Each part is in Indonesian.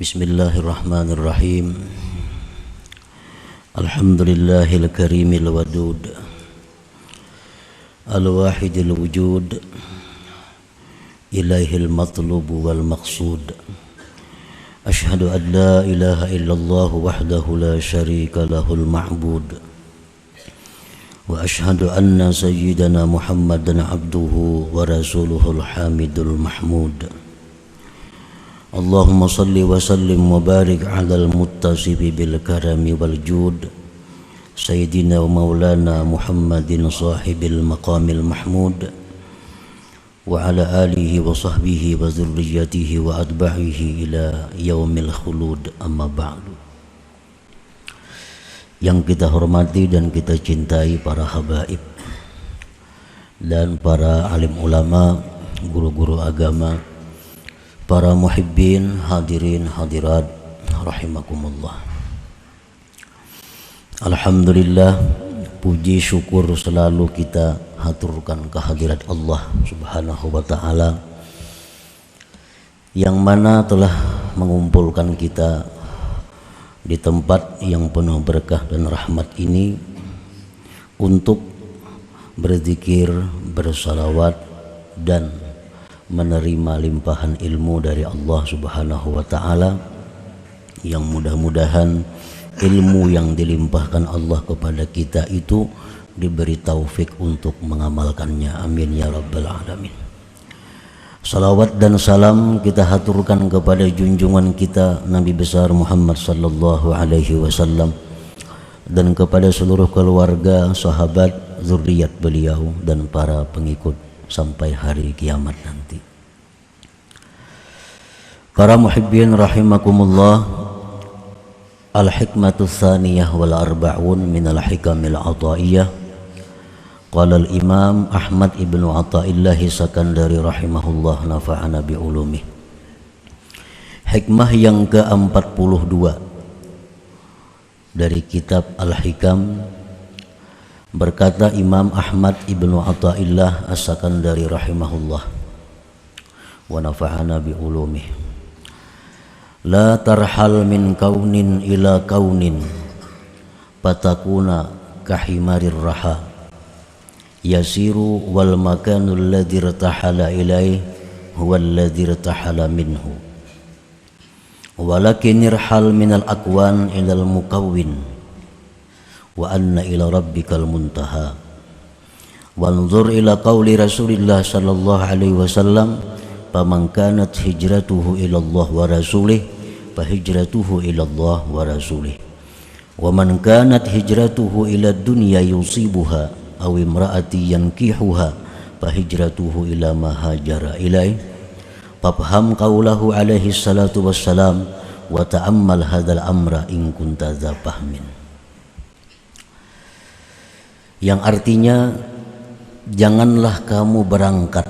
Bismillahirrahmanirrahim. Alhamdulillahil karimil wadud, al-wahidil wujud, ilaihil matlubu wal maqsud. Ashhadu an la ilaha illallah wahdahu la syarika lahul ma'bud, wa ashhadu anna sayyidana Muhammadan abduhu wa rasuluhul hamidul mahmud. Allahumma salli wa sallim wa barik ala al-muttasibi bil karami wal jud, Sayyidina wa maulana Muhammadin sahibil maqamil mahmud, wa ala alihi wa sahbihi wa zurriyatihi wa adba'ihi ila yaumil khulud, amma ba'du. Yang kita hormati dan kita cintai para habaib dan para alim ulama, guru-guru agama, para muhibbin, hadirin, hadirat, rahimakumullah. Alhamdulillah, puji syukur selalu kita haturkan kehadirat Allah subhanahu wa ta'ala, yang mana telah mengumpulkan kita di tempat yang penuh berkah dan rahmat ini untuk berzikir, bersalawat, dan menerima limpahan ilmu dari Allah subhanahu wa ta'ala, yang mudah-mudahan ilmu yang dilimpahkan Allah kepada kita itu diberi taufik untuk mengamalkannya. Amin ya rabbal alamin. Salawat dan salam kita haturkan kepada junjungan kita Nabi besar Muhammad sallallahu alaihi wasallam, dan kepada seluruh keluarga, sahabat, zuriat beliau, dan para pengikut sampai hari kiamat nanti. Para muhibbin rahimakumullah, al-hikmatu tsaniyah wal arba'un min al-hikamil ataiyah. Qala al-imam Ahmad ibnu Athaillah Sakandari rahimahullah, nafa'ana bi ulumih. Hikmah yang ke-42 dari kitab Al-Hikam, berkata Imam Ahmad ibnu Athaillah As-Sakandari rahimahullah, wa nafa'ana bi ulumih. La tarhal min kaunin ila kaunin patakuna kahimarir raha, yasiru wal makanul ladzi irtahala ilaih huwa alladzi irtahala minhu, walakin irhal minal akwan ilal mukawwin wa anna ila rabbikal muntaha. Wanzur ila qawli Rasulillah sallallahu alaihi wasallam, faman kanat hijratuhu ila Allah wa rasulih fa hijratuhu ila Allah wa rasulih, wa man kanat hijratuhu ila dunya yusibuha aw imraati yankihuha fa hijratuhu ila ma hajara ilaih. Fafham qawlahu alaihi salatu wassalam wa ta'ammal hadzal amra in kunta dza fahmin. Yang artinya, janganlah kamu berangkat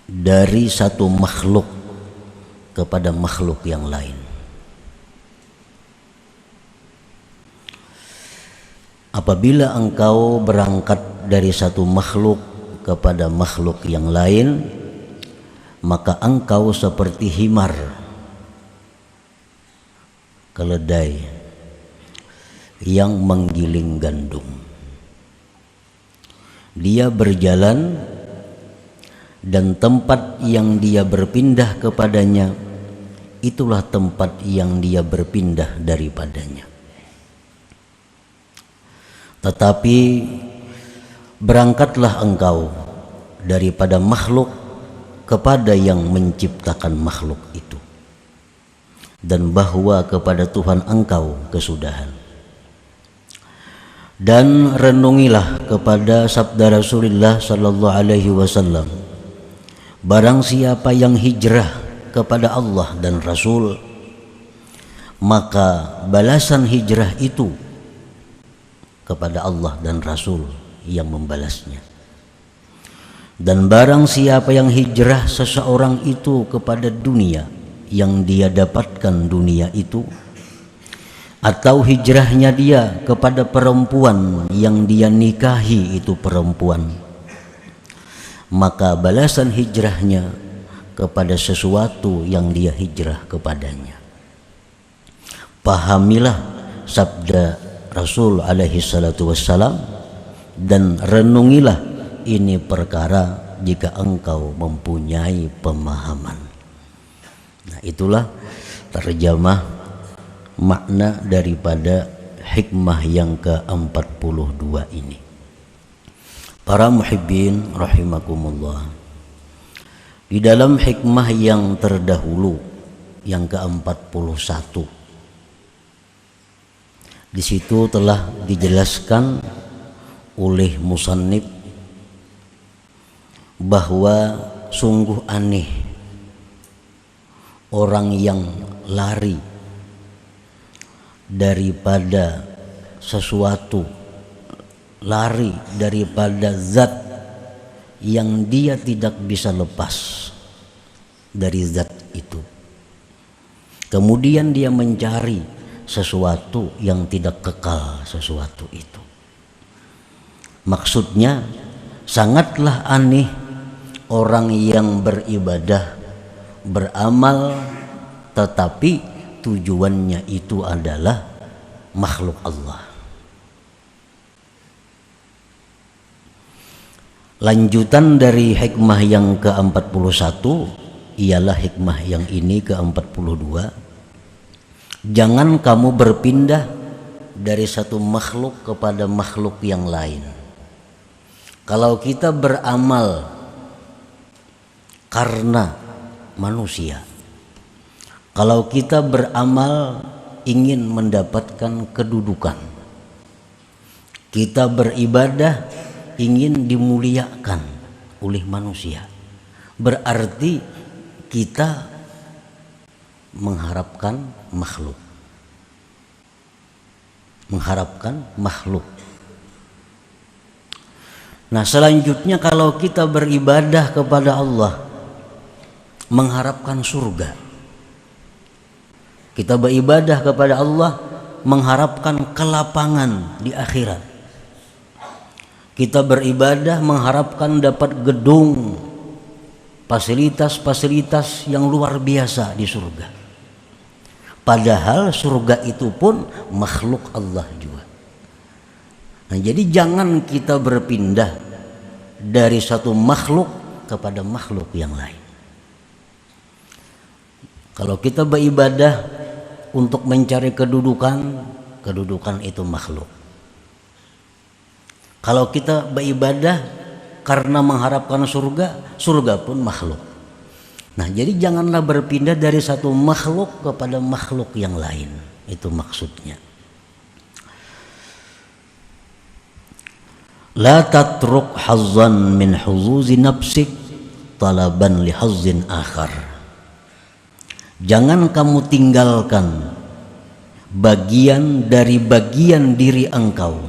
dari satu makhluk kepada makhluk yang lain. Apabila engkau berangkat dari satu makhluk kepada makhluk yang lain, maka engkau seperti himar, keledai yang menggiling gandum. Dia berjalan, dan tempat yang dia berpindah kepadanya, itulah tempat yang dia berpindah daripadanya. Tetapi berangkatlah engkau daripada makhluk kepada yang menciptakan makhluk itu, dan bahwa kepada Tuhan engkau kesudahan. Dan renungilah kepada sabda Rasulullah sallallahu alaihi wasallam, barang siapa yang hijrah kepada Allah dan Rasul, maka balasan hijrah itu kepada Allah dan Rasul yang membalasnya. Dan barang siapa yang hijrah seseorang itu kepada dunia, yang dia dapatkan dunia itu, atau hijrahnya dia kepada perempuan yang dia nikahi itu perempuan, maka balasan hijrahnya kepada sesuatu yang dia hijrah kepadanya. Pahamilah sabda Rasul alaihi salatu wassalam dan renungilah ini perkara jika engkau mempunyai pemahaman. Nah, itulah terjemah makna daripada hikmah yang ke-42 ini. Para muhibbin rahimakumullah, di dalam hikmah yang terdahulu yang ke-41, di situ telah dijelaskan oleh musannif bahwa sungguh aneh orang yang lari daripada sesuatu, lari daripada zat yang dia tidak bisa lepas dari zat itu. Kemudian dia mencari sesuatu yang tidak kekal sesuatu itu. Maksudnya sangatlah aneh orang yang beribadah, beramal, tetapi tujuannya itu adalah makhluk Allah. Lanjutan dari hikmah yang ke-41 ialah hikmah yang ini ke-42. Jangan kamu berpindah dari satu makhluk kepada makhluk yang lain. Kalau kita beramal karena manusia, kalau kita beramal ingin mendapatkan kedudukan, kita beribadah ingin dimuliakan oleh manusia, berarti kita mengharapkan makhluk. Nah, selanjutnya kalau kita beribadah kepada Allah mengharapkan surga, kita beribadah kepada Allah mengharapkan kelapangan di akhirat, kita beribadah mengharapkan dapat gedung, fasilitas-fasilitas yang luar biasa di surga. Padahal surga itu pun makhluk Allah juga. Nah, jadi jangan kita berpindah dari satu makhluk kepada makhluk yang lain. Kalau kita beribadah untuk mencari kedudukan itu makhluk. Kalau kita beribadah karena mengharapkan surga pun makhluk. Nah, jadi janganlah berpindah dari satu makhluk kepada makhluk yang lain. Itu maksudnya. La tatruk hazzan min huzuzi nafsik talaban li hazzin akhar. Jangan kamu tinggalkan bagian dari bagian diri engkau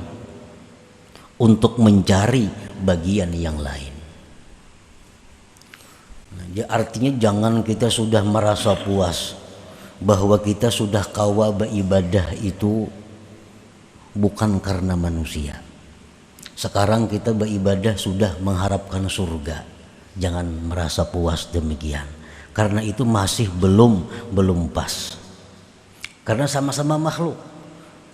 untuk mencari bagian yang lain. Nah, artinya jangan kita sudah merasa puas bahwa kita sudah kawa beribadah itu bukan karena manusia. Sekarang kita beribadah sudah mengharapkan surga. Jangan merasa puas demikian, karena itu masih belum pas. Karena sama-sama makhluk.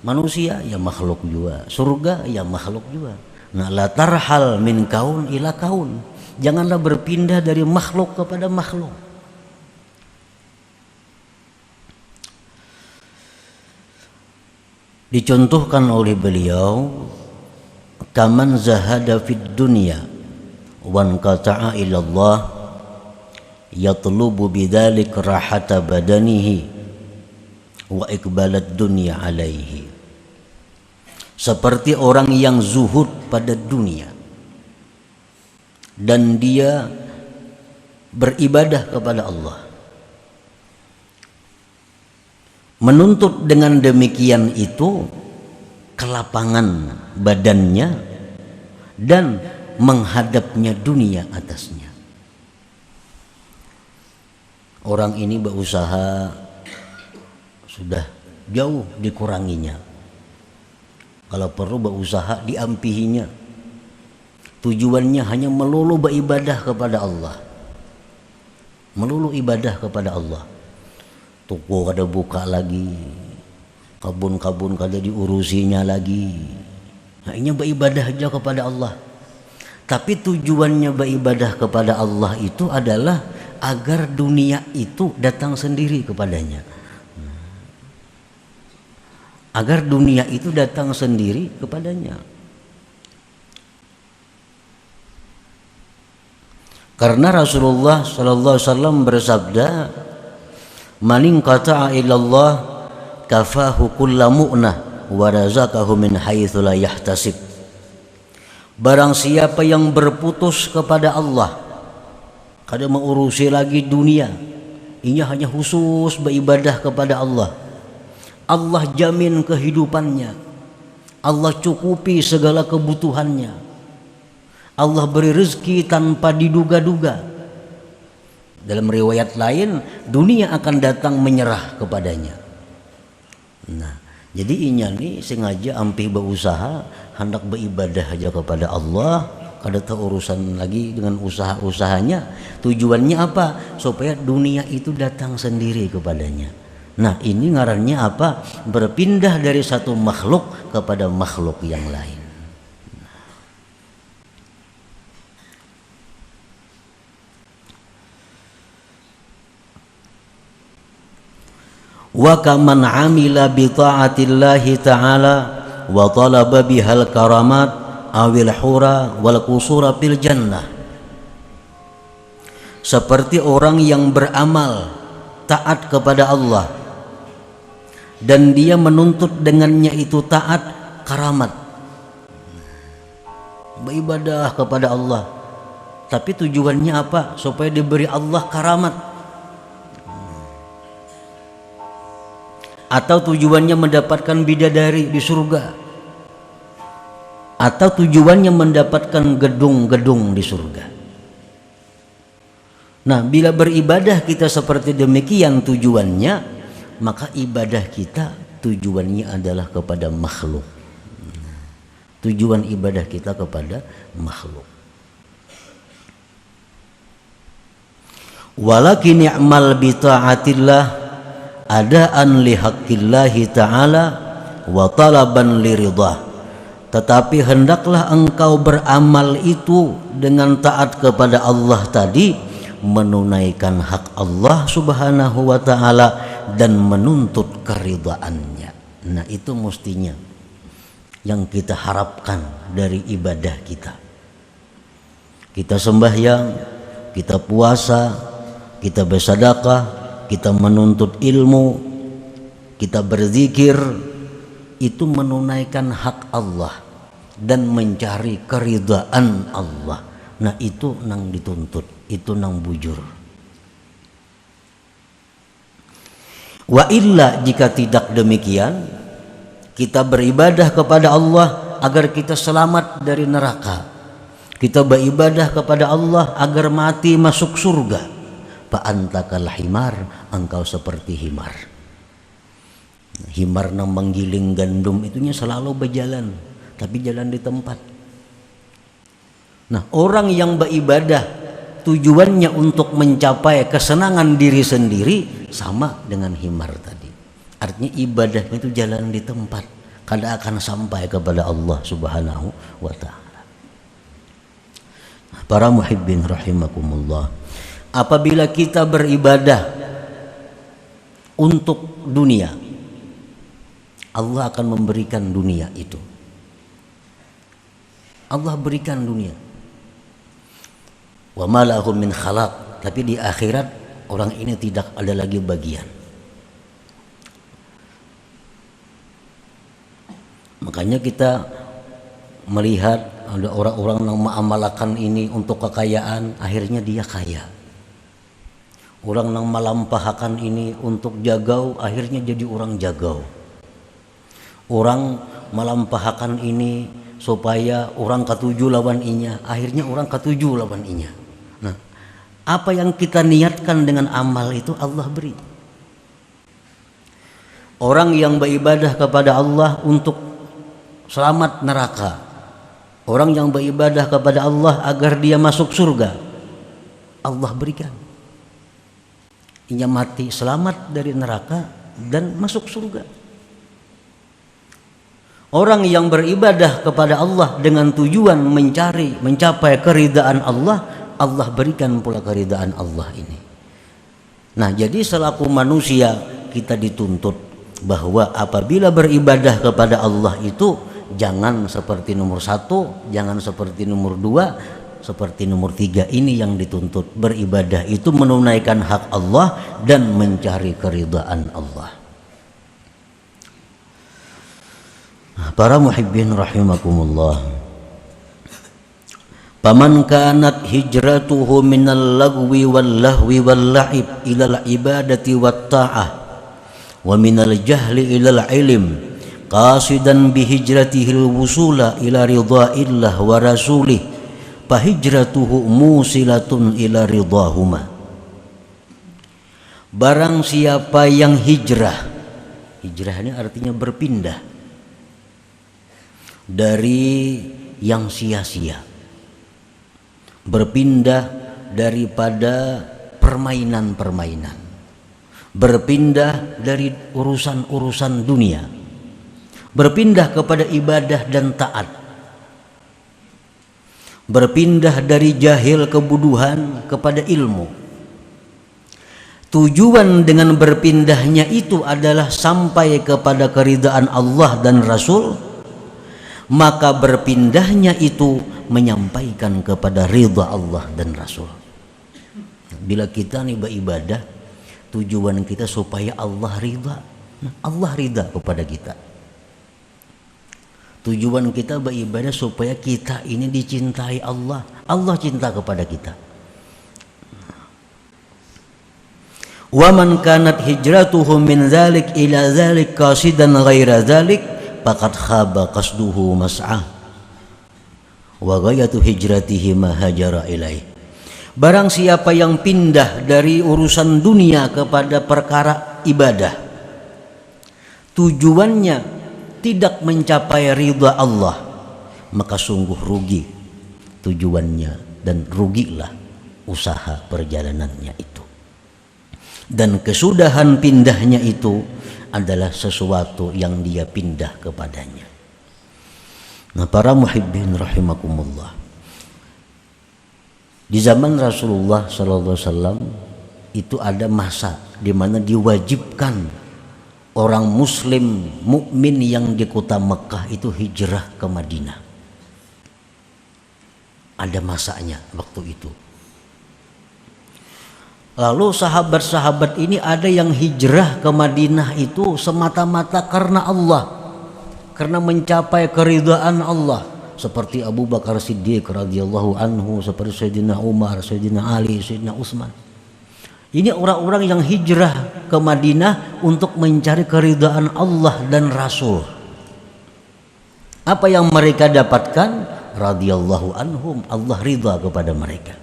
Manusia ya makhluk juga, surga ya makhluk juga. Nah, la tarhal min kaun ila kaun. Janganlah berpindah dari makhluk kepada makhluk. Dicontohkan oleh beliau, kaman zahada fid dunya wan qata'a ila Allah yatlubu bidzalik rahata badanihi wa iqbalat dunya alaihi. Seperti orang yang zuhud pada dunia dan dia beribadah kepada Allah, menuntut dengan demikian itu kelapangan badannya dan menghadapnya dunia atasnya. Orang ini berusaha sudah jauh dikuranginya, kalau perlu berusaha diampihinya. Tujuannya hanya melulu beribadah kepada Allah. melulu ibadah kepada Allah. Toko kada buka lagi, kabun-kabun kada diurusinya lagi. Nah, ini beribadah aja kepada Allah. Tapi tujuannya beribadah kepada Allah itu adalah agar dunia itu datang sendiri kepadanya. Agar dunia itu datang sendiri kepadanya. Karena Rasulullah sallallahu alaihi wasallam bersabda, "Man inqata'a ilallah kafahu kullu mu'nah wa razaqahu min haitsu la yahtasib." Barang siapa yang berputus kepada Allah, kada mengurusi lagi dunia, ini hanya khusus beribadah kepada Allah, Allah jamin kehidupannya, Allah cukupi segala kebutuhannya, Allah beri rezeki tanpa diduga-duga. Dalam riwayat lain, dunia akan datang menyerah kepadanya. Nah, jadi inya nih sengaja ampih berusaha hendak beribadah aja kepada Allah, kada tahu urusan lagi dengan usaha-usahanya. Tujuannya apa? Supaya dunia itu datang sendiri kepadanya. Nah, ini ngarannya apa? Berpindah dari satu makhluk kepada makhluk yang lain. Wa kaman amila bi ta'atillahi ta'ala wa talaba bihal karamat awil hura wal qusura fil jannah. Seperti orang yang beramal taat kepada Allah dan dia menuntut dengannya itu taat karamat, beribadah kepada Allah, tapi tujuannya apa? Supaya diberi Allah karamat. Atau tujuannya mendapatkan bidadari di surga, atau tujuannya mendapatkan gedung-gedung di surga. Nah, bila beribadah kita seperti demikian tujuannya, maka ibadah kita tujuannya adalah kepada makhluk. Tujuan ibadah kita kepada makhluk. Walakin i'mal bi ta'atillah adaan li haqqillahi ta'ala wa talaban li ridha. Tetapi hendaklah engkau beramal itu dengan taat kepada Allah tadi, menunaikan hak Allah subhanahu wa ta'ala dan menuntut keridhaannya. Nah, itu mestinya yang kita harapkan dari ibadah kita. Kita sembahyang, kita puasa, kita bersedekah, kita menuntut ilmu, kita berzikir, itu menunaikan hak Allah dan mencari keridhaan Allah. Nah, itu nang dituntut, itu nang bujur. Wa illa, jika tidak demikian, kita beribadah kepada Allah agar kita selamat dari neraka, kita beribadah kepada Allah agar mati masuk surga, fa antakal himar, engkau seperti himar. Himar nang menggiling gandum itunya selalu berjalan, tapi jalan di tempat. Nah, orang yang beribadah tujuannya untuk mencapai kesenangan diri sendiri, sama dengan himar tadi. Artinya ibadahnya itu jalan di tempat, kada akan sampai kepada Allah subhanahu wa ta'ala. Para muhibbin rahimakumullah, apabila kita beribadah untuk dunia, Allah akan memberikan dunia itu. Allah berikan dunia. Wa ma lahum min khalaq, tapi di akhirat orang ini tidak ada lagi bagian. Makanya kita melihat ada orang-orang yang mengamalkan ini untuk kekayaan, akhirnya dia kaya. Orang yang melampahkan ini untuk jagau, akhirnya jadi orang jagau. Orang melampahkan ini supaya orang ketujuh lawan inya, akhirnya orang ketujuh lawan inya. Nah, apa yang kita niatkan dengan amal itu Allah beri. Orang yang beribadah kepada Allah untuk selamat neraka, orang yang beribadah kepada Allah agar dia masuk surga, Allah berikan. ia mati selamat dari neraka dan masuk surga. Orang yang beribadah kepada Allah dengan tujuan mencapai keridaan Allah, Allah berikan pula keridaan Allah ini. Nah, jadi selaku manusia kita dituntut bahwa apabila beribadah kepada Allah itu jangan seperti nomor 1, jangan seperti nomor 2, seperti nomor 3. Ini yang dituntut. Beribadah itu menunaikan hak Allah dan mencari keridaan Allah. Para muhibbin rahimakumullah, paman kanat hijratuhu minal lagwi wal lahwi wal la'ib ilal ibadati wat ta'ah wa minal jahli ilal ilm qasidan bihijratihil wusula ila ridha'illah wa rasulih fahijratuhu musilatun ila ridhahuma. Barang siapa yang hijrah ini artinya berpindah dari yang sia-sia, berpindah daripada permainan-permainan, berpindah dari urusan-urusan dunia, berpindah kepada ibadah dan taat, berpindah dari jahil kebodohan kepada ilmu. Tujuan dengan berpindahnya itu adalah sampai kepada keridaan Allah dan Rasul. Maka berpindahnya itu menyampaikan kepada ridha Allah dan Rasul. Bila kita nih beribadah, tujuan kita supaya Allah ridha. Allah ridha kepada kita. Tujuan kita beribadah supaya kita ini dicintai Allah. Allah cinta kepada kita. Wa man kanat hijratuhu min dzalik ila dzalik qasidan ghaira dzalik faqad khaba qasduhu mas'ah wa ghayatu hijratihi ma hajara ilaih. Barang siapa yang pindah dari urusan dunia kepada perkara ibadah, tujuannya tidak mencapai ridha Allah, maka sungguh rugi tujuannya dan rugilah usaha perjalanannya itu. Dan kesudahan pindahnya itu adalah sesuatu yang dia pindah kepadanya. Nah, para muhibbin rahimakumullah, di zaman Rasulullah SAW itu ada masa di mana diwajibkan orang muslim mukmin yang di kota Mekah itu hijrah ke Madinah. Ada masanya waktu itu. Lalu sahabat-sahabat ini ada yang hijrah ke Madinah itu semata-mata karena Allah, karena mencapai keridhaan Allah, seperti Abu Bakar Siddiq radhiyallahu anhu, seperti Sayyidina Umar, Sayyidina Ali, Sayyidina Utsman. Ini orang-orang yang hijrah ke Madinah untuk mencari keridhaan Allah dan Rasul. Apa yang mereka dapatkan? Radhiyallahu anhum, Allah ridha kepada mereka.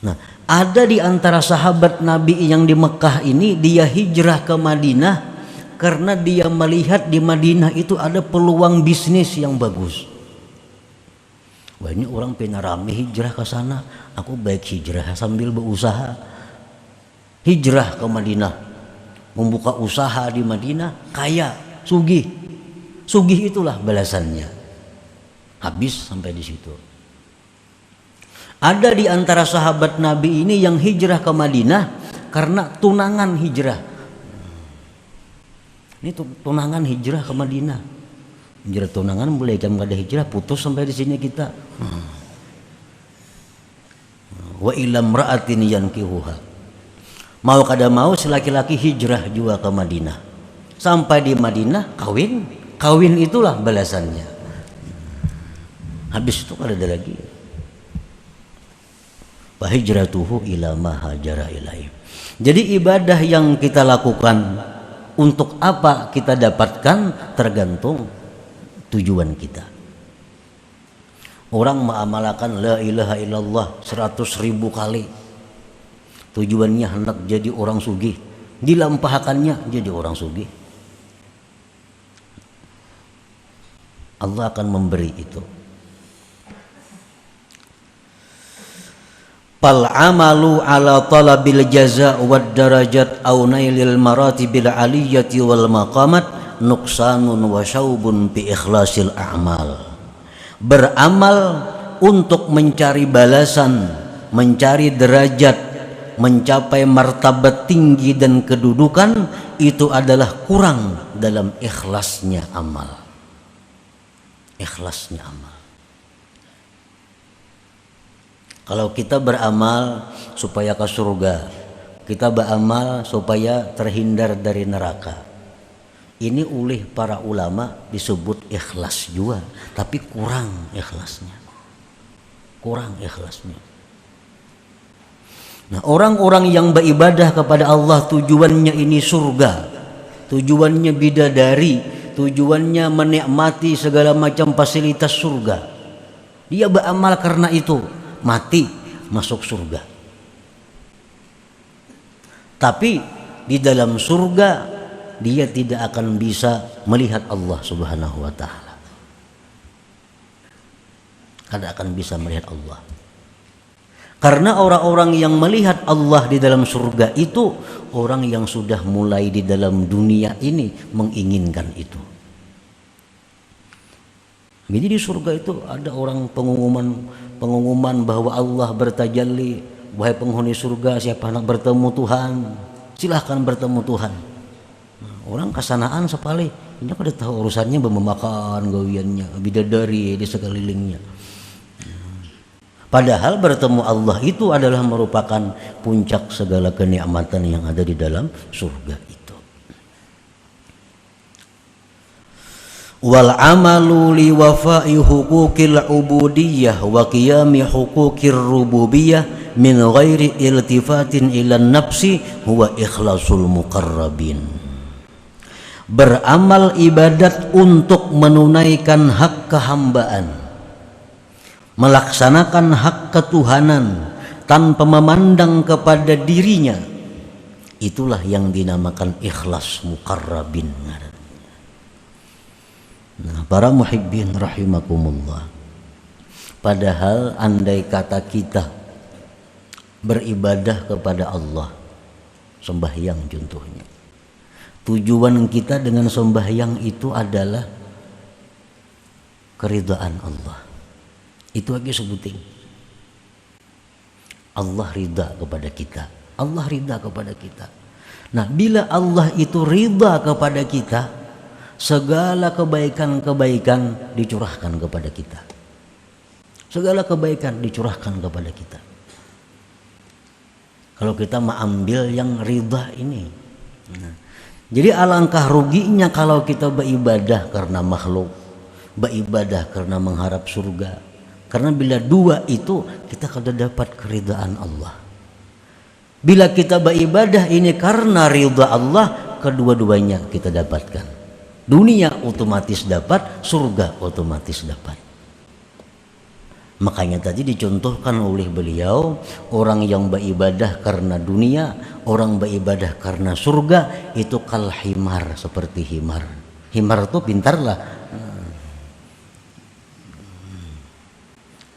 Nah, ada di antara sahabat Nabi yang di Mekah ini, dia hijrah ke Madinah karena dia melihat di Madinah itu ada peluang bisnis yang bagus. Wah, ini orang pengen rame hijrah ke sana, aku baik hijrah sambil berusaha. Hijrah ke Madinah, membuka usaha di Madinah, kaya, sugih. Sugih itulah balasannya. Habis sampai di situ. Ada di antara sahabat Nabi ini yang hijrah ke Madinah karena tunangan hijrah. Ini tunangan hijrah ke Madinah. Hijrah tunangan boleh jam kada hijrah putus sampai di sini kita. Wa ilam ra'atin yankihuha. Mau kada mau si laki-laki hijrah juga ke Madinah. Sampai di Madinah kawin. Kawin itulah balasannya. Habis itu kada ada lagi. Hijratuhu ila ma hajara ilaih. Jadi ibadah yang kita lakukan untuk apa kita dapatkan tergantung tujuan kita. Orang mengamalkan la ilaha illallah 100.000 kali, tujuannya hendak jadi orang sugih, dilampahkannya jadi orang sugih. Allah akan memberi itu. Fal amalu ala talabil jaza wad darajat au nailil maratibil aliyati wal maqamat nuqsanun wa syaubun bi ikhlasil a'mal. Beramal untuk mencari balasan, mencari derajat, mencapai martabat tinggi dan kedudukan, itu adalah kurang dalam ikhlasnya amal. Ikhlasnya amal. Kalau kita beramal supaya ke surga, kita beramal supaya terhindar dari neraka, ini oleh para ulama disebut ikhlas juga, tapi kurang ikhlasnya. Kurang ikhlasnya. Nah, orang-orang yang beribadah kepada Allah tujuannya ini surga, tujuannya bidadari, tujuannya menikmati segala macam fasilitas surga. Dia beramal karena itu, mati masuk surga. Tapi di dalam surga dia tidak akan bisa melihat Allah Subhanahu wa taala. Tidak akan bisa melihat Allah. Karena orang-orang yang melihat Allah di dalam surga itu orang yang sudah mulai di dalam dunia ini menginginkan itu. Jadi di surga itu ada orang pengumuman bahwa Allah bertajalli, wahai penghuni surga, siapa hendak bertemu Tuhan, silahkan bertemu Tuhan. Nah, orang kesanaan sekali, ini kada tahu urusannya memakan gawiannya, bidadari di sekelilingnya. Padahal bertemu Allah itu adalah merupakan puncak segala kenikmatan yang ada di dalam surga itu. Wal amalu li wafa'i huquqil ubudiyah wa qiyami huquqir rububiyah min ghairi iltifatin ila nafsi huwa ikhlasul muqarrabin. Beramal ibadat untuk menunaikan hak kehambaan, melaksanakan hak ketuhanan tanpa memandang kepada dirinya, itulah yang dinamakan ikhlas muqarrabin. Nah, para muhibbin rahimakumullah, padahal andai kata kita beribadah kepada Allah, sembahyang contohnya, tujuan kita dengan sembahyang itu adalah keridhaan Allah. Itu lagi sebuting Allah ridha kepada kita, Allah ridha kepada kita. Nah, bila Allah itu ridha kepada kita, segala kebaikan-kebaikan dicurahkan kepada kita. Segala kebaikan dicurahkan kepada kita. Kalau kita mengambil yang ridha ini. Nah, jadi alangkah ruginya kalau kita beribadah karena makhluk, beribadah karena mengharap surga. Karena bila dua itu kita kada dapat keridhaan Allah. Bila kita beribadah ini karena ridha Allah, kedua-duanya kita dapatkan. Dunia otomatis dapat, surga otomatis dapat. Makanya tadi dicontohkan oleh beliau, orang yang beribadah karena dunia, orang beribadah karena surga, itu kal himar, seperti himar. Himar itu pintarlah.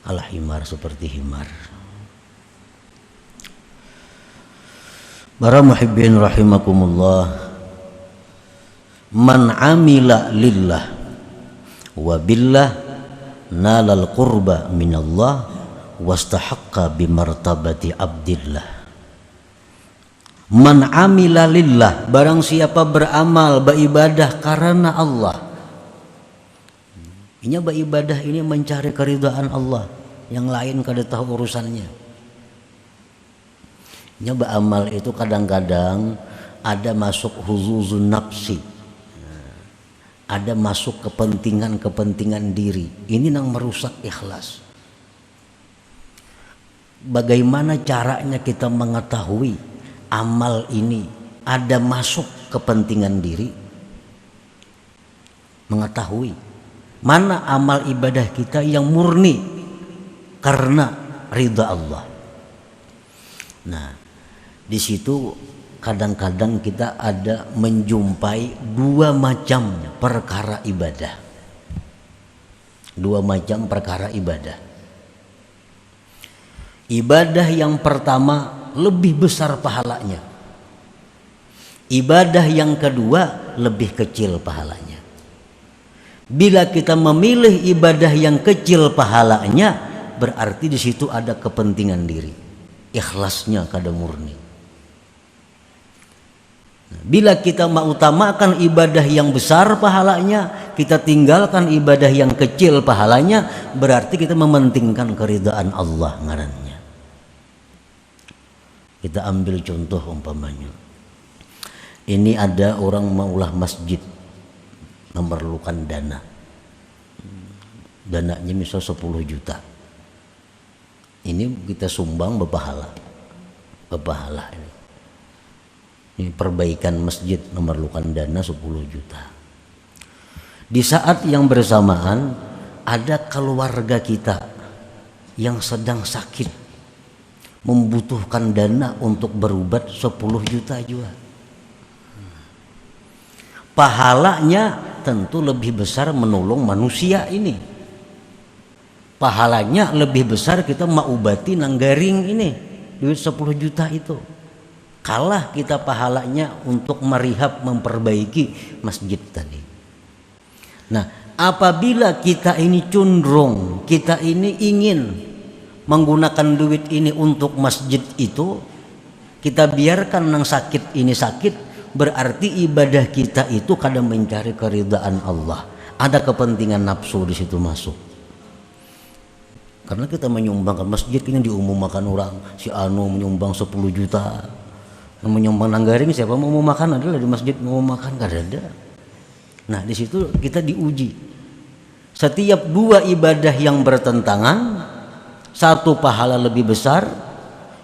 Al himar, seperti himar. Para muhibbin rahimakumullah, man amila lillah wa billah nalal qurba minallah wastahaqqa bimartabati abdillah. Man amila lillah, barang siapa beramal, beribadah karena Allah. Ini beribadah ini mencari keridhaan Allah, yang lain kada tahu urusannya. Ini beramal itu kadang-kadang ada masuk huzuzun nafsi, ada masuk kepentingan diri. Ini yang merusak ikhlas. Bagaimana caranya kita mengetahui amal ini ada masuk kepentingan diri? Mengetahui mana amal ibadah kita yang murni karena ridha Allah. Nah, di situ kadang-kadang kita ada menjumpai dua macam perkara ibadah. Dua macam perkara ibadah. Ibadah yang pertama lebih besar pahalanya. Ibadah yang kedua lebih kecil pahalanya. Bila kita memilih ibadah yang kecil pahalanya, berarti di situ ada kepentingan diri. Ikhlasnya kada murni. Bila kita mengutamakan ibadah yang besar pahalanya, kita tinggalkan ibadah yang kecil pahalanya, berarti kita mementingkan keridhaan Allah ngarannya. Kita ambil contoh umpamanya. Ini ada orang maulah masjid, memerlukan dana. Dananya misal 10 juta. Ini kita sumbang berpahala. Berpahala ini. Ini perbaikan masjid memerlukan dana 10 juta. Di saat yang bersamaan ada keluarga kita yang sedang sakit, membutuhkan dana untuk berobat 10 juta juga. Pahalanya tentu lebih besar menolong manusia ini. Pahalanya lebih besar kita mengobati nanggaring ini, duit 10 juta itu. Kalah kita pahalanya untuk merihab, memperbaiki masjid tadi. Nah, apabila kita ini cenderung, kita ini ingin menggunakan duit ini untuk masjid itu, kita biarkan yang sakit ini sakit, berarti ibadah kita itu kadang mencari keridhaan Allah. Ada kepentingan nafsu di situ masuk. Karena kita menyumbangkan masjid ini diumumkan orang, si anu menyumbang 10 juta. Menyumbang nanggaring, siapa mau makan adalah di masjid mau makan, gak ada. Nah, di situ kita diuji. Setiap dua ibadah yang bertentangan, satu pahala lebih besar,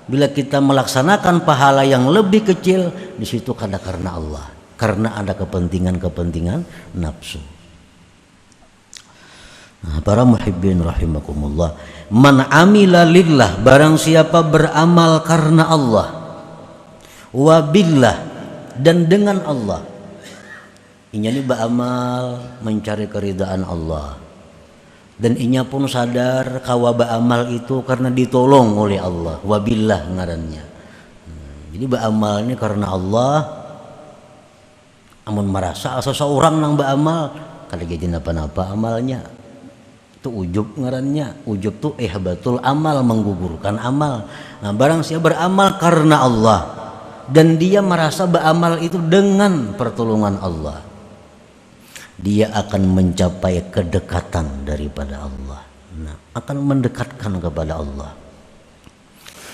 bila kita melaksanakan pahala yang lebih kecil, di situ karena Allah, karena ada kepentingan-kepentingan nafsu. Nah, para muhibbin rahimakumullah, man amila lillah, barang siapa beramal karena Allah, wabillah, dan dengan Allah. Inya ini beramal mencari keridhaan Allah, dan inya pun sadar kawa beramal itu karena ditolong oleh Allah, wabillah ngarannya. Jadi beramal ini karena Allah. Amun merasa seseorang nang beramal kada jadi napa-napa amalnya, itu ujub ngarannya. Ujub tuh ihbatul amal, menggugurkan amal. Nah, barang siapa beramal karena Allah dan dia merasa beramal itu dengan pertolongan Allah, dia akan mencapai kedekatan daripada Allah. Nah, akan mendekatkan kepada Allah.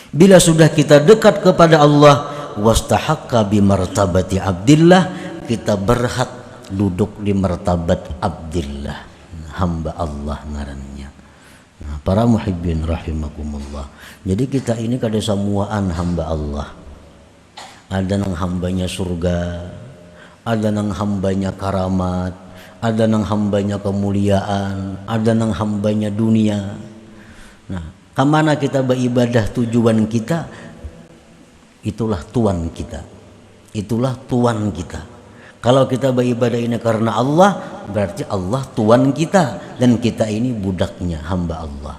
Bila sudah kita dekat kepada Allah, wastahaqqa bi martabati abdillah, kita berhak duduk di martabat abdillah, hamba Allah ngarannya. Nah, para muhibbin rahimakumullah. Jadi kita ini kada semuaan hamba Allah. Ada nang hambanya surga, ada nang hambanya karamat, ada nang hambanya kemuliaan, ada nang hambanya dunia. Nah, kemana kita beribadah tujuan kita, itulah tuan kita, itulah tuan kita. Kalau kita beribadah ini karena Allah, berarti Allah tuan kita dan kita ini budaknya, hamba Allah.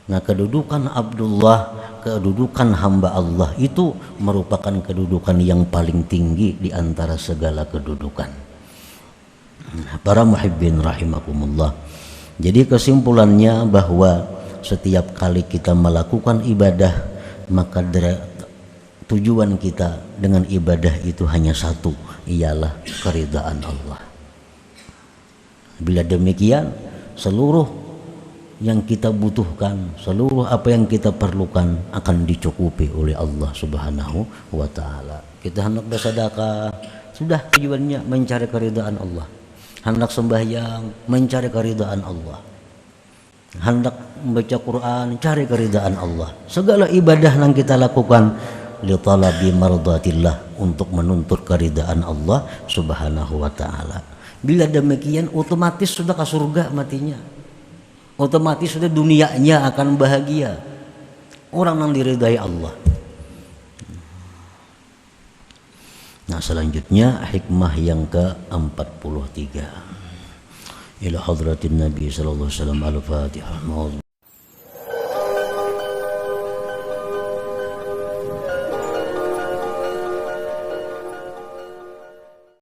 Nah, kedudukan Abdullah, kedudukan hamba Allah itu merupakan kedudukan yang paling tinggi di antara segala kedudukan. Para muhibbin rahimakumullah. Jadi kesimpulannya bahwa setiap kali kita melakukan ibadah, maka tujuan kita dengan ibadah itu hanya satu, ialah keridhaan Allah. Bila demikian, seluruh yang kita butuhkan, seluruh apa yang kita perlukan akan dicukupi oleh Allah Subhanahu wa taala. Kita hendak bersedekah, sudah tujuannya mencari keridhaan Allah. Hendak sembahyang, mencari keridhaan Allah. Hendak membaca Quran, cari keridhaan Allah. Segala ibadah yang kita lakukan li talabi mardatillah, untuk menuntut keridhaan Allah Subhanahu wa taala. Bila demikian otomatis sudah ke surga matinya. Otomatis sudah dunianya akan bahagia. Orang yang diridai Allah. Nah, selanjutnya hikmah yang ke-43. Ila hadratin Nabi sallallahu alaihi wasallam. Al-Fatihah.